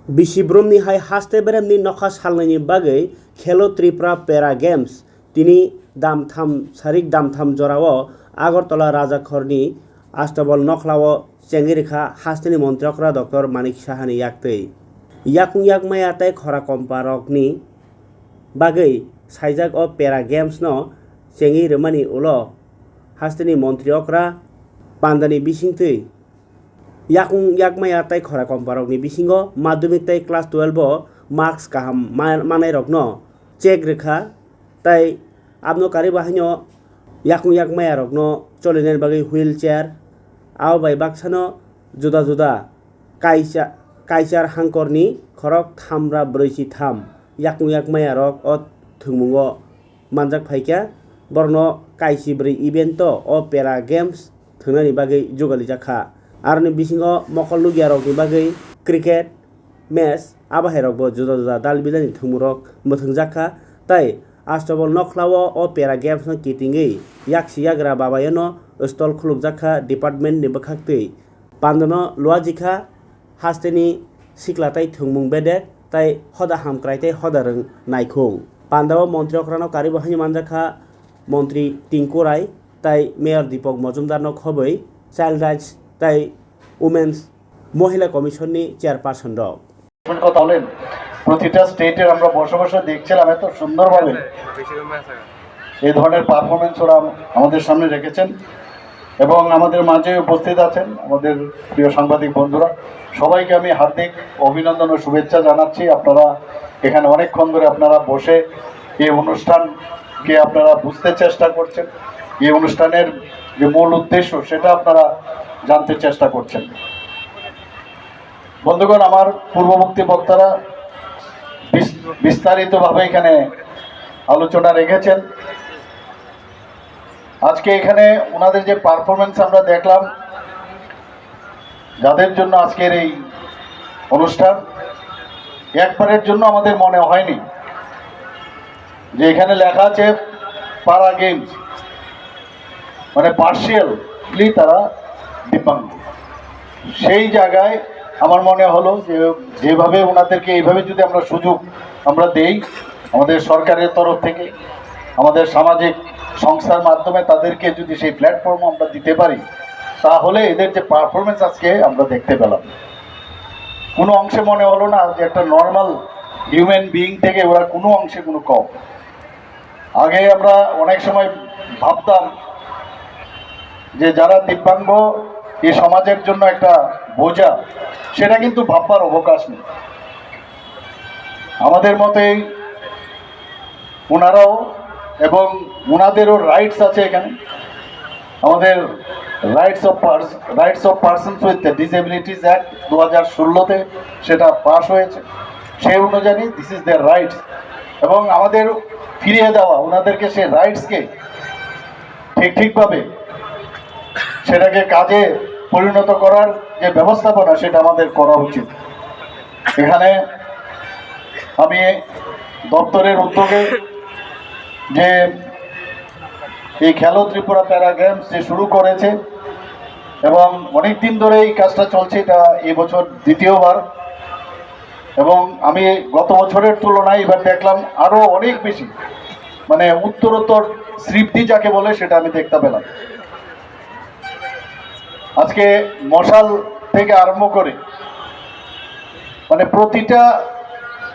बिसिब्रमनि हाय हास्ते बेरेमनि नखा सालनायनि बागै खेलो त्रिपुरा पेरा गेम्स तिनि दामथाम सारिक दामथाम जराव आगरतला राजाखरनि आस्तबल नखलाव चेंगिरिखा हास्तेनि मन्त्रियकरा डक्टर मानिक साहानि याक्तै याकुं याकमाया तै खरा कम्पारकनि बागै साइजाक अ पेरा गेम्स न चेंगि रमानि उलो हास्तेनि मन्त्रियकरा पान्दानि बिसिंतै याकुं याकमाया तै खरा कम्पारकनि बिसिंगो माध्यमिक तै क्लास 12 मार्क्स काहाम मानाय रकनो चेक रेखा तै आबनो कारि बाहायनो याकुं याकमाया रकनो चलिनायनि बागै व्हील चेयार आव बाय बाक्सानो जुदा जुदा काइचार हांकरनि खरक थामब्रा ब्रैसि थाम याकुं याकमाया रक अ थुमुंगो मानजाक फाइक्या बरनो काइसि ब्रै इभेन्ट अ पेरा गेम्स थंनायनि बागै जुगालि जाखा आरनि बिसिंगो मकल लुगिया रकनि बागै क्रिकेट मैच आबाहाय रकबो जुदा जुदा दाल बिलानि थुमुरक मथों जाखा तै आस्तबल नखलाव अ पेरा गेम्स न किटिंगै याकसि याग्रा बाबायनो स्टल खुलुक जाखा डिपार्टमेंट नि बखाक्तै पान्दनो लुआजिखा हास्तेनि सिक्लातै थुमुं बेदे तै हदा हामक्राइतै हदा रंग नायखुं पान्दाव मन्त्रियकरानो कारि बाहायनि मानजाखा मन्त्री टिंकु राय तै मेयर दीपक मजुमदार न खबै चाइल्ड राइट्स तै उमेन्स महिला कमिशननि চেয়ারপারসন কথা বলেন প্রতিটা স্টেটের আমরা বসে বসে দেখছিলাম এত সুন্দরভাবে এই ধরনের পারফরমেন্স ওরা আমাদের সামনে রেখেছেন এবং আমাদের মাঝে উপস্থিত আছেন আমাদের প্রিয় সাংবাদিক বন্ধুরা সবাইকে আমি হার্দিক অভিনন্দন ও শুভেচ্ছা জানাচ্ছি। আপনারা এখানে অনেকক্ষণ ধরে আপনারা বসে এই অনুষ্ঠানকে আপনারা বুঝতে চেষ্টা করছেন, এই অনুষ্ঠানের যে মূল উদ্দেশ্য সেটা আপনারা জানতে চেষ্টা করছেন। বন্ধুগণ, আমার পূর্ববর্তী বক্তারা বিস্তারিতভাবে এখানে আলোচনা রেখেছেন। আজকে এখানে ওনাদের যে পারফরমেন্স আমরা দেখলাম, যাদের জন্য আজকের এই অনুষ্ঠান, একবারের জন্য আমাদের মনে হয়নি যে এখানে লেখা আছে পারা গেমস মানে পার্শিয়ালি তারা দিব্যাঙ্গ। সেই জায়গায় আমার মনে হলো যে যেভাবে ওনাদেরকে এইভাবে যদি আমরা সুযোগ আমরা দেই আমাদের সরকারের তরফ থেকে, আমাদের সামাজিক সংস্থার মাধ্যমে তাদেরকে যদি সেই প্ল্যাটফর্ম আমরা দিতে পারি, তাহলে এদের যে পারফরমেন্স আজকে আমরা দেখতে পেলাম, কোনো অংশে মনে হলো না যে একটা নর্মাল হিউম্যান বিইং থেকে ওরা কোনো অংশে কোনো কম। আগে আমরা অনেক সময় ভাবতাম যে যারা দিব্যাঙ্গ এই সমাজের জন্য একটা বোঝা, সেটা কিন্তু ভাববার অবকাশ নেই। আমাদের মতেই ওনারাও এবং ওনাদেরও রাইটস আছে এখানে। আমাদের rights of persons with disabilities act 2016-তে সেটা পাস হয়েছে। সেই অনুযায়ী দিস ইজ দেয়ার রাইটস, এবং আমাদের ফিরিয়ে দেওয়া ওনাদেরকে সেই রাইটসকে ঠিকভাবে সেটাকে কাজে পরিণত করার যে ব্যবস্থাপনা সেটা আমাদের করা উচিত। এখানে আমি দপ্তরের উদ্যোগে যে এই খেলো ত্রিপুরা প্যারা গেমস যে শুরু করেছে এবং অনেক দিন ধরে এই কাজটা চলছে, এটা এই বছর দ্বিতীয়বার, এবং আমি গত বছরের তুলনায় এবার দেখলাম আরও অনেক বেশি, মানে উত্তরোত্তর তৃপ্তি যাকে বলে সেটা আমি দেখতে পেলাম। আজকে মশাল থেকে আরম্ভ করে মানে প্রতিটা